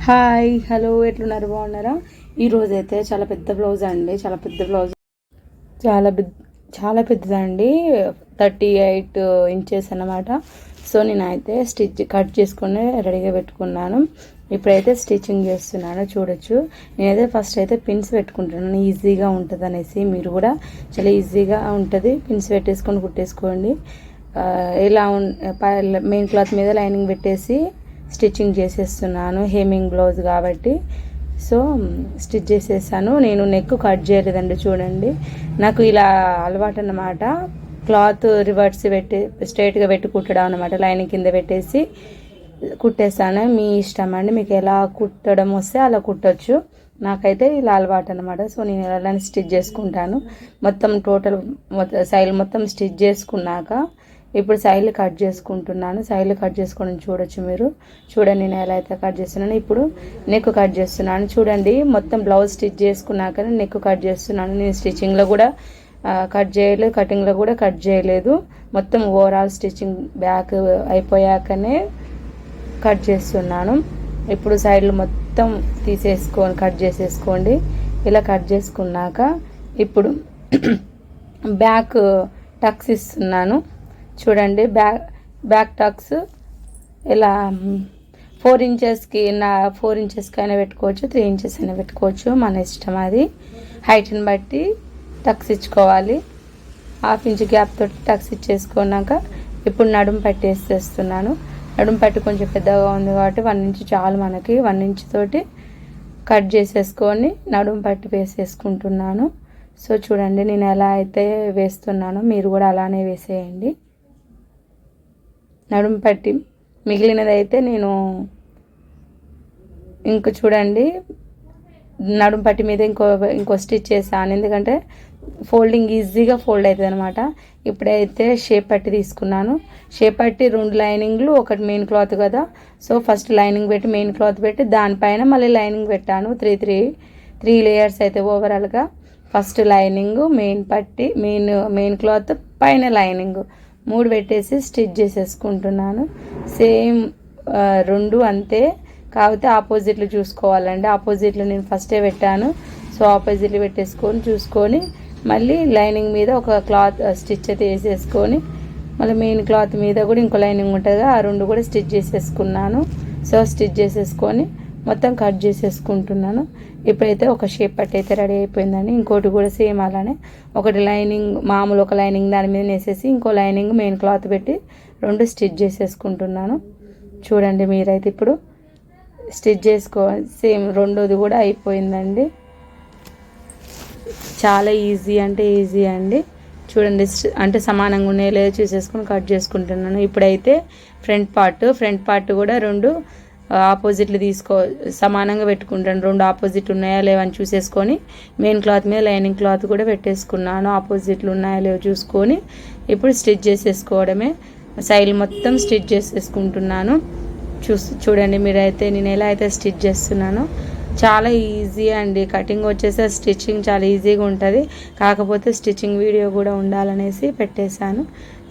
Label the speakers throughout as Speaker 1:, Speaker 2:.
Speaker 1: Hi hello ఎట్లున్నారు బాగున్నారా? ఈరోజైతే చాలా పెద్ద బ్లౌజ్ అండి, చాలా పెద్దదండి, 38 ఇంచెస్ అన్నమాట. సో నేనైతే కట్ చేసుకొని రెడీగా పెట్టుకున్నాను. ఇప్పుడైతే స్టిచ్చింగ్ చేస్తున్నాను. చూడొచ్చు, నేనైతే ఫస్ట్ అయితే పిన్స్ పెట్టుకుంటున్నాను, ఈజీగా ఉంటుంది అనేసి. మీరు కూడా చాలా ఈజీగా ఉంటుంది, పిన్స్ పెట్టేసుకొని కుట్టేసుకోండి. ఇలా మెయిన్ క్లాత్ మీద లైనింగ్ పెట్టేసి స్టిచ్చింగ్ చేసేస్తున్నాను. హేమింగ్ బ్లౌజ్ కాబట్టి సో స్టిచ్ చేసేసాను. నేను నెక్ కట్ చేయలేదండి. చూడండి, నాకు ఇలా అలవాటు అన్నమాట. క్లాత్ రివర్స్ పెట్టి స్ట్రైట్గా పెట్టి కుట్టడం అనమాట. లైనింగ్ కింద పెట్టేసి కుట్టేస్తాను. మీ ఇష్టం అండి, మీకు ఎలా కుట్టడం వస్తే అలా కుట్టచ్చు. నాకైతే ఇలా అలవాటు అనమాట. సో నేను ఎలా స్టిచ్ చేసుకుంటాను. సైడ్ మొత్తం స్టిచ్ చేసుకున్నాక ఇప్పుడు సైడ్లు కట్ చేసుకుంటున్నాను. సైడ్లు కట్ చేసుకోవడం చూడొచ్చు మీరు. చూడండి నేను ఎలా అయితే కట్ చేస్తున్నాను. ఇప్పుడు నెక్ కట్ చేస్తున్నాను. చూడండి, మొత్తం బ్లౌజ్ స్టిచ్ చేసుకున్నాక నెక్ కట్ చేస్తున్నాను. నేను స్టిచ్చింగ్లో కూడా కట్ చేయలేదు, కటింగ్లో కూడా కట్ చేయలేదు. మొత్తం ఓవరాల్ స్టిచ్చింగ్ బ్యాక్ అయిపోయాకనే కట్ చేస్తున్నాను. ఇప్పుడు సైడ్లు మొత్తం కట్ చేసేసుకోండి. ఇలా కట్ చేసుకున్నాక ఇప్పుడు బ్యాక్ టక్స్ ఇస్తున్నాను. చూడండి, బ్యాక్ టక్స్ ఇలా 4 ఇంచెస్కి 4 ఇంచెస్కి అయినా పెట్టుకోవచ్చు, 3 ఇంచెస్ అయినా పెట్టుకోవచ్చు, మన ఇష్టం. అది హైట్ని బట్టి టక్స్ ఇచ్చుకోవాలి. 1/2 ఇంచ్ గ్యాప్ తోటి టక్స్ ఇచ్చేసుకున్నాక ఇప్పుడు నడుము పట్టి వేసేస్తున్నాను. నడుము పట్టి కొంచెం పెద్దగా ఉంది కాబట్టి 1 ఇంచ్ చాలు మనకి. 1 ఇంచ్ తోటి కట్ చేసేసుకొని నడుము పట్టి వేసేసుకుంటున్నాను. సో చూడండి, నేను ఎలా అయితే వేస్తున్నానో మీరు కూడా అలానే వేసేయండి. నడుము పట్టి మిగిలినదైతే నేను చూడండి, నడుము పట్టి మీద ఇంకో స్టిచ్ చేశాను. ఎందుకంటే ఫోల్డింగ్ ఈజీగా ఫోల్డ్ అవుతుంది అనమాట. ఇప్పుడైతే షేప్ పట్టి తీసుకున్నాను. షేప్ పట్టి 2 లైనింగ్లు, ఒకటి మెయిన్ క్లాత్ కదా. సో ఫస్ట్ లైనింగ్ పెట్టి మెయిన్ క్లాత్ పెట్టి దానిపైన మళ్ళీ లైనింగ్ పెట్టాను. 3 లేయర్స్ అయితే ఓవరాల్గా. ఫస్ట్ లైనింగ్, మెయిన్ పట్టి, మెయిన్ క్లాత్, పైన లైనింగ్ 3 పెట్టేసి స్టిచ్ చేసేసుకుంటున్నాను. సేమ్ 2 అంతే, కాకపోతే ఆపోజిట్లు చూసుకోవాలండి. ఆపోజిట్లు నేను ఫస్టే పెట్టాను. సో ఆపోజిట్లు పెట్టేసుకొని చూసుకొని మళ్ళీ లైనింగ్ మీద ఒక క్లాత్ స్టిచ్ అయితే వేసేసుకొని మళ్ళీ మెయిన్ క్లాత్ మీద కూడా ఇంకో లైనింగ్ ఉంటుంది, ఆ 2 కూడా స్టిచ్ చేసేసుకున్నాను. సో స్టిచ్ చేసేసుకొని మొత్తం కట్ చేసేసుకుంటున్నాను. ఇప్పుడైతే ఒక షేప్ పట్టి అయితే రెడీ అయిపోయిందండి. ఇంకోటి కూడా సేమ్ అలానే, ఒకటి లైనింగ్ మామూలు ఒక లైనింగ్ దాని మీద వేసేసి ఇంకో లైనింగ్ మెయిన్ క్లాత్ పెట్టి 2 స్టిచ్ చేసేసుకుంటున్నాను. చూడండి, మీరైతే ఇప్పుడు స్టిచ్ సేమ్ రెండోది కూడా అయిపోయిందండి. చాలా ఈజీ అంటే ఈజీ అండి. చూడండి, అంటే సమానంగా ఉన్నాయో లేదో చూసేసుకొని కట్ చేసుకుంటున్నాను. ఇప్పుడైతే ఫ్రంట్ పార్ట్ కూడా 2 ఆపోజిట్లు సమానంగా పెట్టుకుంటాను. 2 ఆపోజిట్ ఉన్నాయా లేవని చూసేసుకొని మెయిన్ క్లాత్ మీద లైనింగ్ క్లాత్ కూడా పెట్టేసుకున్నాను. ఆపోజిట్లు ఉన్నాయా లేవో చూసుకొని ఇప్పుడు స్టిచ్ చేసేసుకోవడమే. సైడ్ మొత్తం స్టిచ్ చేసేసుకుంటున్నాను. చూడండి మీరైతే నేను ఎలా అయితే స్టిచ్ చేస్తున్నానో. చాలా ఈజీ అండి. కటింగ్ వచ్చేసి స్టిచ్చింగ్ చాలా ఈజీగా ఉంటుంది. కాకపోతే స్టిచ్చింగ్ వీడియో కూడా ఉండాలనేసి పెట్టేశాను.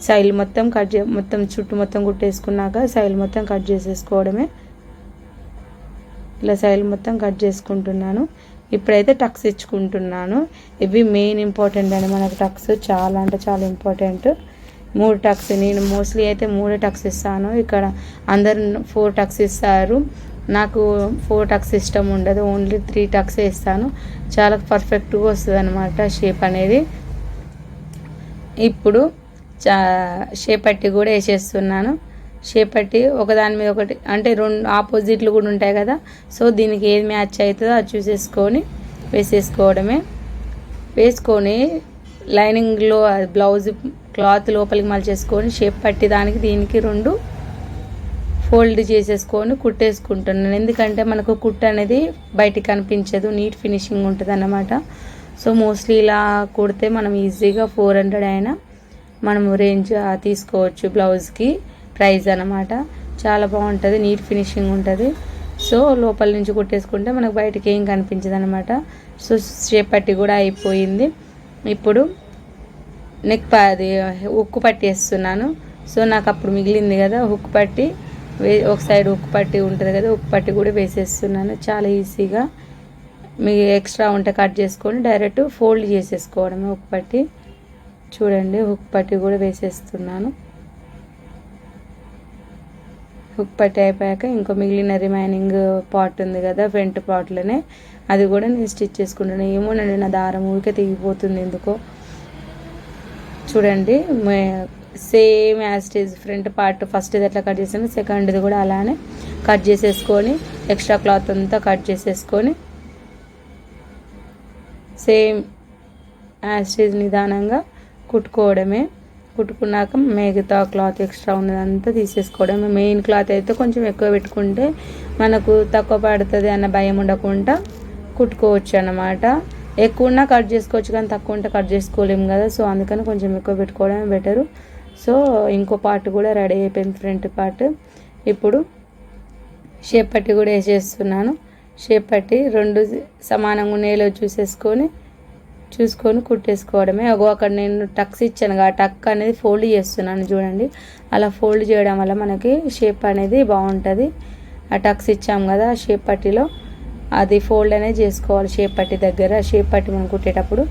Speaker 1: సైడ్ మొత్తం చుట్టూ మొత్తం కుట్టేసుకున్నాక సైడ్ మొత్తం కట్ చేసేసుకోవడమే. ఇలా సైడ్ మొత్తం కట్ చేసుకుంటున్నాను. ఇప్పుడైతే టక్స్ ఇచ్చుకుంటున్నాను. ఇవి మెయిన్ ఇంపార్టెంట్ అండి మనకు. టక్స్ చాలా అంటే చాలా ఇంపార్టెంట్. 3 టక్స్, నేను మోస్ట్లీ అయితే 3 టక్స్ ఇస్తాను. ఇక్కడ అందరు 4 టక్స్ ఇస్తారు. నాకు 4 టక్స్ ఇష్టం ఉండదు, ఓన్లీ 3 టక్సే ఇస్తాను. చాలా పర్ఫెక్ట్గా వస్తుంది అనమాట షేప్ అనేది. ఇప్పుడు షేప్ పట్టి కూడా వేసేస్తున్నాను. షేప్ పట్టి ఒకదాని మీద ఒకటి, అంటే 2 ఆపోజిట్లు కూడా ఉంటాయి కదా. సో దీనికి ఏది మ్యాచ్ అవుతుందో అది చూసేసుకొని వేసేసుకోవడమే. వేసుకొని లైనింగ్లో బ్లౌజ్ క్లాత్ లోపలికి మలిచేసుకొని షేప్ పట్టి దీనికి 2 ఫోల్డ్ చేసేసుకొని కుట్టేసుకుంటున్నాను. ఎందుకంటే మనకు కుట్టు అనేది బయటికి కనిపించదు, నీట్ ఫినిషింగ్ ఉంటుంది అన్నమాట. సో మోస్ట్లీ ఇలా కుడితే మనం ఈజీగా 400 అయినా మనం రేంజ్ తీసుకోవచ్చు. బ్లౌజ్కి ప్రైస్ అన్నమాట. చాలా బాగుంటుంది, నీట్ ఫినిషింగ్ ఉంటుంది. సో లోపల నుంచి కుట్టేసుకుంటే మనకు బయటికి ఏం కనిపించదు అనమాట. సో షేప్ పట్టి కూడా అయిపోయింది. ఇప్పుడు నెక్ ఉక్కు పట్టి వేస్తున్నాను. సో నాకు అప్పుడు మిగిలింది కదా, హుక్ పట్టి ఒక సైడ్ ఉక్కు పట్టి ఉంటుంది కదా, ఉక్కు పట్టి కూడా వేసేస్తున్నాను. చాలా ఈజీగా మీ ఎక్స్ట్రా ఉంటే కట్ చేసుకొని డైరెక్ట్ ఫోల్డ్ చేసేసుకోవడమే ఉక్కు పట్టి. చూడండి ఉక్కు పట్టి కూడా వేసేస్తున్నాను. ఉక్కు పట్టి అయిపోయాక ఇంకో మిగిలిన రిమైనింగ్ పార్ట్ ఉంది కదా ఫ్రంట్ పార్ట్లోనే, అది కూడా నేను స్టిచ్ చేసుకుంటాను. ఏమోనండి నా దారం ఊరికే తెగిపోతుంది ఎందుకో. చూడండి same as it is front part first ఇది ఎట్లా కట్ చేసాను, సెకండ్ది కూడా అలానే కట్ చేసేసుకొని ఎక్స్ట్రా క్లాత్ అంతా కట్ చేసేసుకొని సేమ్ యాజ్ ఇట్ ఈజ్ నిదానంగా కుట్టుకోవడమే. కుట్టుకున్నాక మిగతా క్లాత్ ఎక్స్ట్రా ఉన్నదంతా తీసేసుకోవడమే. మెయిన్ క్లాత్ అయితే కొంచెం ఎక్కువ పెట్టుకుంటే మనకు తక్కువ పడుతుంది అన్న భయం ఉండకుండా కుట్టుకోవచ్చు అన్నమాట. ఎక్కువ ఉన్నా కట్ చేసుకోవచ్చు కానీ తక్కువ ఉంటే కట్ చేసుకోలేము కదా, సో అందుకని కొంచెం ఎక్కువ పెట్టుకోవడమే బెటరు. సో ఇంకో పార్ట్ కూడా రెడీ అయిపోయింది ఫ్రంట్ పార్ట్. ఇప్పుడు షేప్ పట్టి కూడా వేసేస్తున్నాను. షేప్ పట్టి రెండు సమానంగా ఉండేలో చూసుకొని కుట్టేసుకోవడమే. అక్కడ నేను టక్స్ ఇచ్చాను ఆ టక్ అనేది ఫోల్డ్ చేస్తున్నాను చూడండి. అలా ఫోల్డ్ చేయడం వల్ల మనకి షేప్ అనేది బాగుంటుంది. ఆ టక్స్ ఇచ్చాము కదా షేప్ పట్టిలో, అది ఫోల్డ్ అనేది చేసుకోవాలి షేప్ పట్టి దగ్గర. షేప్ పట్టి మనం కుట్టేటప్పుడు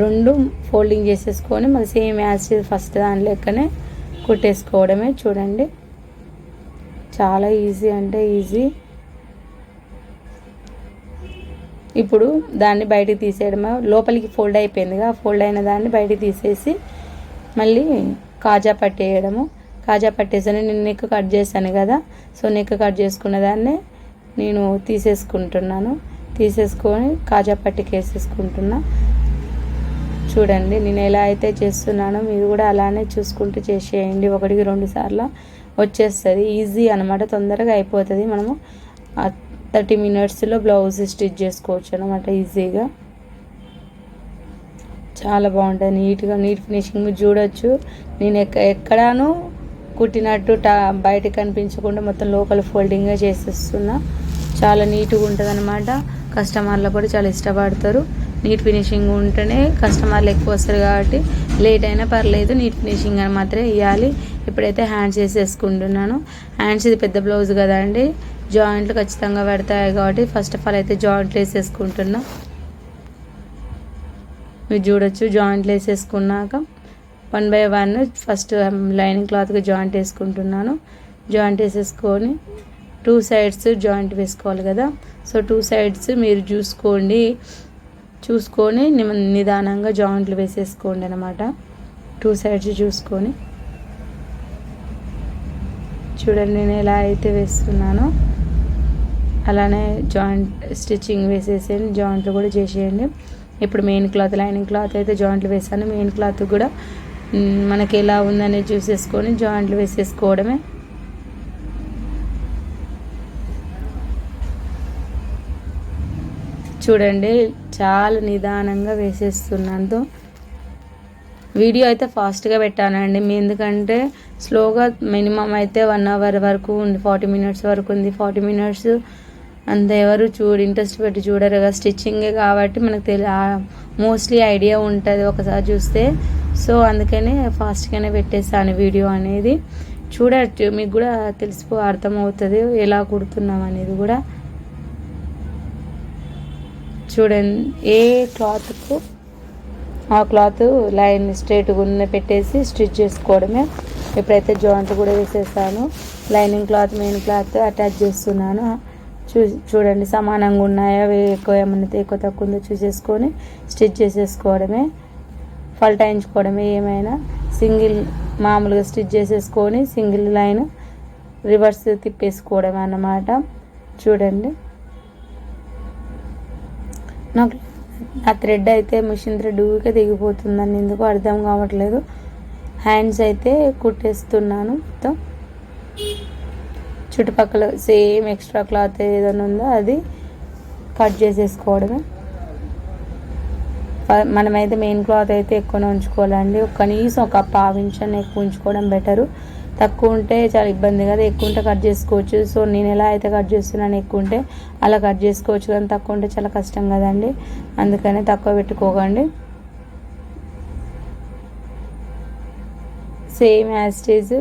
Speaker 1: రెండు ఫోల్డింగ్ చేసేసుకొని మళ్ళీ సేమ్ యాజ్ ఫస్ట్ దాని లెక్కనే కుట్టేసుకోవడమే. చూడండి చాలా ఈజీ అంటే ఈజీ. ఇప్పుడు దాన్ని బయటికి తీసేయడమే. లోపలికి ఫోల్డ్ అయిపోయిందిగా, ఫోల్డ్ అయిన దాన్ని బయటికి తీసేసి మళ్ళీ కాజా పట్టేయడము. కాజా పట్టేసాను. నేను నెక్ కట్ చేశాను కదా, సో నెక్ కట్ చేసుకున్న దాన్ని నేను తీసేసుకుంటున్నాను. తీసేసుకొని కాజా పట్టికి వేసేసుకుంటున్నా. చూడండి నేను ఎలా అయితే చేస్తున్నానో మీరు కూడా అలానే చూసుకుంటూ చేసేయండి. 1-2 సార్లు వచ్చేస్తుంది. ఈజీ అనమాట, తొందరగా అయిపోతుంది. మనము 30 మినిట్స్లో బ్లౌజ్ స్టిచ్ చేసుకోవచ్చు అనమాట ఈజీగా. చాలా బాగుంటుంది, నీట్ ఫినిషింగ్ మీరు చూడొచ్చు. నేను ఎక్కడాను కుట్టినట్టు బయటకు కనిపించకుండా మొత్తం లోపల ఫోల్డింగ్గా చేసేస్తున్నా. చాలా నీట్గా ఉంటుంది అనమాట. కస్టమర్లు కూడా చాలా ఇష్టపడతారు. నీట్ ఫినిషింగ్ ఉంటేనే కస్టమర్లు ఎక్కువ వస్తారు కాబట్టి లేట్ అయినా పర్లేదు, నీట్ ఫినిషింగ్ అని మాత్రమే ఇవ్వాలి. ఇప్పుడైతే హ్యాండ్స్ వేసేసుకుంటున్నాను. హ్యాండ్స్ ఇది పెద్ద బ్లౌజ్ కదా అండి, జాయింట్లు ఖచ్చితంగా పడతాయి కాబట్టి ఫస్ట్ ఆఫ్ ఆల్ అయితే జాయింట్లు వేసేసుకుంటున్నా. మీరు చూడొచ్చు జాయింట్లు వేసేసుకున్నాక 1 by 1 ఫస్ట్ లైనింగ్ క్లాత్కి జాయింట్ వేసుకుంటున్నాను. జాయింట్ వేసేసుకొని 2 సైడ్స్ జాయింట్ వేసుకోవాలి కదా, సో 2 సైడ్స్ మీరు చూసుకొని నిదానంగా జాయింట్లు వేసేసుకోండి అనమాట. 2 సైడ్స్ చూసుకొని చూడండి నేను ఎలా అయితే వేస్తున్నానో అలానే జాయింట్ స్టిచ్చింగ్ వేసేసేయండి, జాయింట్లు కూడా చేసేయండి. ఇప్పుడు మెయిన్ క్లాత్ లైనింగ్ క్లాత్ అయితే జాయింట్లు వేసాను. మెయిన్ క్లాత్ కూడా మనకి ఎలా ఉందనేది చూసేసుకొని జాయింట్లు వేసేసుకోవడమే. చూడండి చాలా నిదానంగా వేసేస్తున్నాను. వీడియో అయితే ఫాస్ట్గా పెట్టానండి, ఎందుకంటే స్లోగా మినిమం అయితే 1 hour వరకు ఉంది, 40 minutes వరకు ఉంది. 40 minutes అంత ఎవరు ఇంట్రెస్ట్ పెట్టి చూడరు కదా, స్టిచ్చింగే కాబట్టి మనకు మోస్ట్లీ ఐడియా ఉంటుంది ఒకసారి చూస్తే. సో అందుకనే ఫాస్ట్గానే పెట్టేసాను వీడియో అనేది. చూడచ్చు, మీకు కూడా అర్థమవుతుంది ఎలా కుడుతున్నాం అనేది కూడా. చూడండి ఏ క్లాత్కు ఆ క్లాత్ లైన్ స్ట్రైట్గా ఉన్న పెట్టేసి స్టిచ్ చేసుకోవడమే. ఎప్పుడైతే జాయింట్ కూడా వేసేసాను, lining cloth main cloth attach చేస్తున్నాను. చూడండి సమానంగా ఉన్నాయా, ఎక్కువ ఏమన్నా ఎక్కువ తక్కువ ఉందో చూసేసుకొని స్టిచ్ చేసేసుకోవడమే. పల్టాయించుకోవడమే ఏమైనా. సింగిల్ మామూలుగా స్టిచ్ చేసేసుకొని సింగిల్ లైన్ రివర్స్ తిప్పేసుకోవడం అన్నమాట. చూడండి నా థ్రెడ్ అయితే మిషన్ థ్రెడ్ ఊరికే దిగిపోతుందని ఎందుకు అర్థం కావట్లేదు. హ్యాండ్స్ అయితే కుట్టేస్తున్నాను. మొత్తం చుట్టుపక్కల సేమ్ ఎక్స్ట్రా క్లాత్ ఏదైనా ఉందో అది కట్ చేసేసుకోవడమే. మనమైతే మెయిన్ క్లాత్ అయితే ఎక్కువనే ఉంచుకోవాలండి, కనీసం ఒక 1/2 ఇంచ్ ఎక్కువ ఉంచుకోవడం బెటరు. తక్కువ ఉంటే చాలా ఇబ్బంది కదా, ఎక్కువ ఉంటే కట్ చేసుకోవచ్చు. సో నేను ఎలా అయితే కట్ చేస్తున్నాను ఎక్కువ ఉంటే అలా కట్ చేసుకోవచ్చు, కానీ తక్కువ ఉంటే చాలా కష్టం కదండి, అందుకనే తక్కువ పెట్టుకోకండి. Same as it is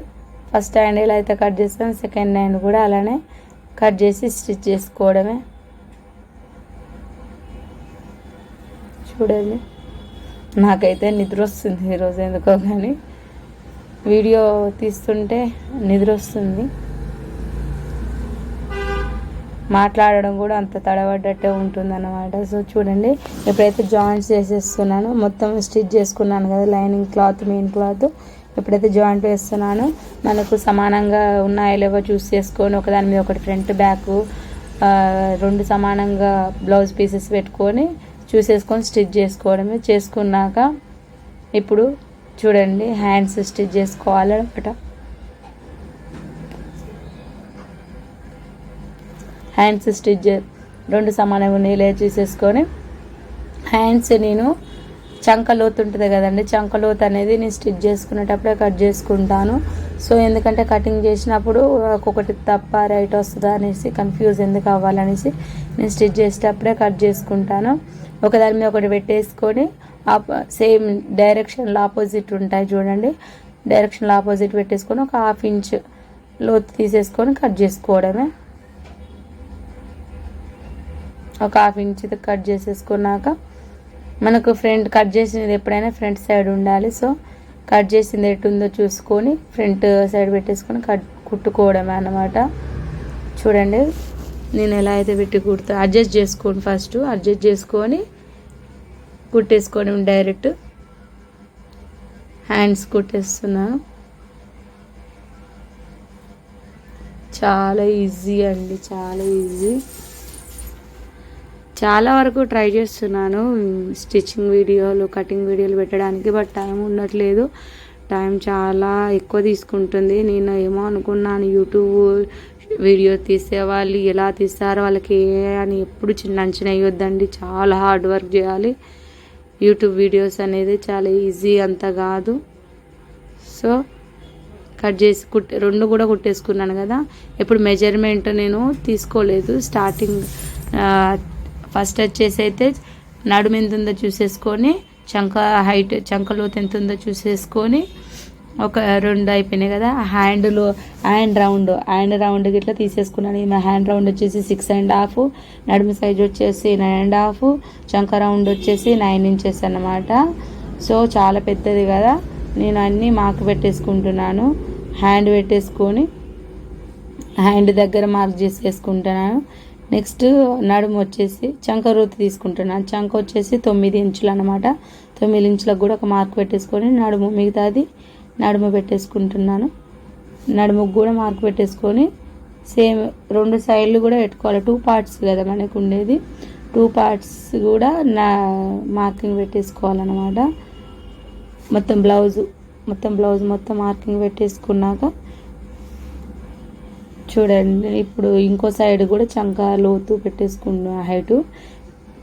Speaker 1: first hand ఎలా అయితే కట్ చేస్తాను సెకండ్ హ్యాండ్ కూడా అలానే కట్ చేసి స్టిచ్ చేసుకోవడమే. చూడండి, నాకైతే నిద్ర వస్తుంది ఈరోజు ఎందుకో కానీ వీడియో తీస్తుంటే నిద్ర వస్తుంది, మాట్లాడడం కూడా అంత తడబడ్డట్టే ఉంటుంది అన్నమాట. సో చూడండి, ఎప్పుడైతే జాయింట్స్ చేసేస్తున్నానో మొత్తం స్టిచ్ చేసుకున్నాను కదా లైనింగ్ క్లాత్ మెయిన్ క్లాత్, ఎప్పుడైతే జాయింట్ వేస్తున్నానో మనకు సమానంగా ఉన్నాయో లేవో చూస్ చేసుకొని ఒకదాని మీద ఒకటి ఫ్రంట్ బ్యాక్ రెండు సమానంగా బ్లౌజ్ పీసెస్ పెట్టుకొని చూసేసుకొని స్టిచ్ చేసుకోవడమే. చేసుకున్నాక ఇప్పుడు చూడండి హ్యాండ్స్ స్టిచ్ చేసుకోవాలి అనమాట. హ్యాండ్స్ స్టిచ్ రెండు సమానంగా నీళ్ళే చూసేసుకొని హ్యాండ్స్ నేను చంక లోతు ఉంటుంది కదండి, చంక లోతు అనేది నేను స్టిచ్ చేసుకునేటప్పుడే కట్ చేసుకుంటాను. సో ఎందుకంటే కటింగ్ చేసినప్పుడు ఒక్కొక్కటి తప్ప రైట్ వస్తుందా అనేసి కన్ఫ్యూజ్ ఎందుకు అవ్వాలనేసి నేను స్టిచ్ చేసేటప్పుడే కట్ చేసుకుంటాను. ఒకదాని మీద ఒకటి పెట్టేసుకొని సేమ్ డైరెక్షన్లో ఆపోజిట్ ఉంటాయి చూడండి, డైరెక్షన్లో ఆపోజిట్ పెట్టేసుకొని ఒక 1/2 ఇంచ్ లోతు తీసేసుకొని కట్ చేసుకోవడమే. ఒక 1/2 ఇంచ్ కట్ చేసేసుకున్నాక మనకు ఫ్రంట్ కట్ చేసినది ఎప్పుడైనా ఫ్రంట్ సైడ్ ఉండాలి. సో కట్ చేసింది ఎటు ఉందో చూసుకొని ఫ్రంట్ సైడ్ పెట్టేసుకొని కుట్టుకోవడమే అన్నమాట. చూడండి నేను ఎలా అయితే పెట్టి కుడతా అడ్జస్ట్ చేసుకోండి, ఫస్ట్ అడ్జస్ట్ చేసుకొని కుట్టేసుకోవడం. Direct hands కుట్టేస్తున్నాను. చాలా ఈజీ అండి, చాలా ఈజీ. చాలా వరకు ట్రై చేస్తున్నాను స్టిచ్చింగ్ వీడియోలు కటింగ్ వీడియోలు పెట్టడానికి, బట్ టైం ఉండట్లేదు. టైం చాలా ఎక్కువ తీసుకుంటుంది. నేను ఏమో అనుకున్నాను యూట్యూబ్ వీడియో తీసేవాళ్ళు ఎలా తీస్తారో వాళ్ళకి అని ఎప్పుడు చిన్న అంచనా వేయొద్దండి, చాలా హార్డ్ వర్క్ చేయాలి. యూట్యూబ్ వీడియోస్ అనేది చాలా ఈజీ అంత కాదు. సో కట్ చేసి రెండు కూడా కుట్టేసుకున్నాను కదా. ఇప్పుడు మెజర్మెంట్ నేను తీసుకోలేదు. స్టార్టింగ్ ఫస్ట్ వచ్చేసి అయితే నడుము ఎంత ఉందో చూసేసుకొని చంక హైట్ చంక లోతు ఎంత ఉందో చూసేసుకొని ఒక 2 అయిపోయినాయి కదా. హ్యాండ్ రౌండ్ ఇట్లా తీసేసుకున్నాను. ఈమె హ్యాండ్ రౌండ్ వచ్చేసి 6.5, నడుము సైజ్ వచ్చేసి 9.5, చంక రౌండ్ వచ్చేసి 9 ఇంచెస్ అన్నమాట. సో చాలా పెద్దది కదా, నేను అన్నీ మార్క్ పెట్టేసుకుంటున్నాను. హ్యాండ్ పెట్టేసుకొని హ్యాండ్ దగ్గర మార్క్ చేసేసుకుంటున్నాను. నెక్స్ట్ నడుము వచ్చేసి చంక రూతు తీసుకుంటున్నాను. చంక వచ్చేసి 9 ఇంచులు అనమాట. 9 ఇంచులకు కూడా ఒక మార్క్ పెట్టేసుకొని మిగతాది నడుము పెట్టేసుకుంటున్నాను. నడుముకు కూడా మార్క్ పెట్టేసుకొని సేమ్ 2 సైడ్లు కూడా పెట్టుకోవాలి. 2 పార్ట్స్ కదా మనకు ఉండేది, 2 పార్ట్స్ కూడా మార్కింగ్ పెట్టేసుకోవాలన్నమాట. మొత్తం బ్లౌజ్ మొత్తం మార్కింగ్ పెట్టేసుకున్నాక చూడండి ఇప్పుడు ఇంకో సైడ్ కూడా చంక లోతు పెట్టేసుకున్న హైటు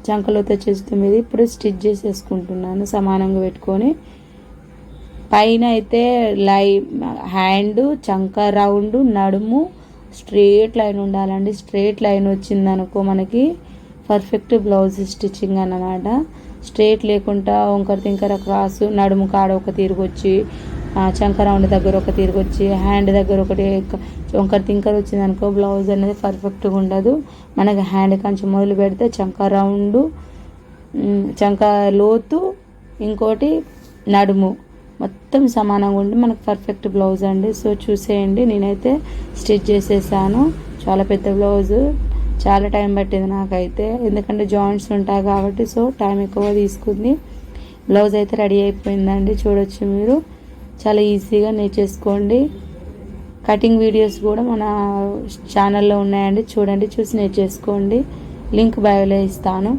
Speaker 1: చంక లోతు వచ్చేసి 9. ఇప్పుడు స్టిచ్ చేసేసుకుంటున్నాను సమానంగా పెట్టుకొని. పైన అయితే హ్యాండ్ చంక రౌండ్ నడుము స్ట్రేట్ లైన్ ఉండాలండి. స్ట్రేట్ లైన్ వచ్చిందనుకో మనకి పర్ఫెక్ట్ బ్లౌజ్ స్టిచ్చింగ్ అన్నమాట. స్ట్రేట్ లేకుండా వంకర తింకర క్రాసు నడుము కాడ ఒక తిరిగొచ్చి చంక రౌండ్ దగ్గర ఒక తిరిగొచ్చి హ్యాండ్ దగ్గర ఒకటి వంకర తింకర వచ్చిందనుకో బ్లౌజ్ అనేది పర్ఫెక్ట్గా ఉండదు. మనకి హ్యాండ్ కొంచెం మొదలు పెడితే చంక రౌండ్ చంక లోతు ఇంకోటి నడుము మొత్తం సమానంగా ఉండి మనకు పర్ఫెక్ట్ బ్లౌజ్ అండి. సో చూసేయండి, నేనైతే స్టిచ్ చేసేసాను. చాలా పెద్ద బ్లౌజు, చాలా టైం పట్టింది నాకైతే, ఎందుకంటే జాయింట్స్ ఉంటాయి కాబట్టి. సో టైం ఎక్కువ తీసుకుంది. బ్లౌజ్ అయితే రెడీ అయిపోయిందండి, చూడొచ్చు మీరు. చాలా ఈజీగా నేర్చేసుకోండి. కటింగ్ వీడియోస్ కూడా మన ఛానల్లో ఉన్నాయండి, చూడండి, చూసి నేర్చేసుకోండి. లింక్ బయోలో ఇస్తాను.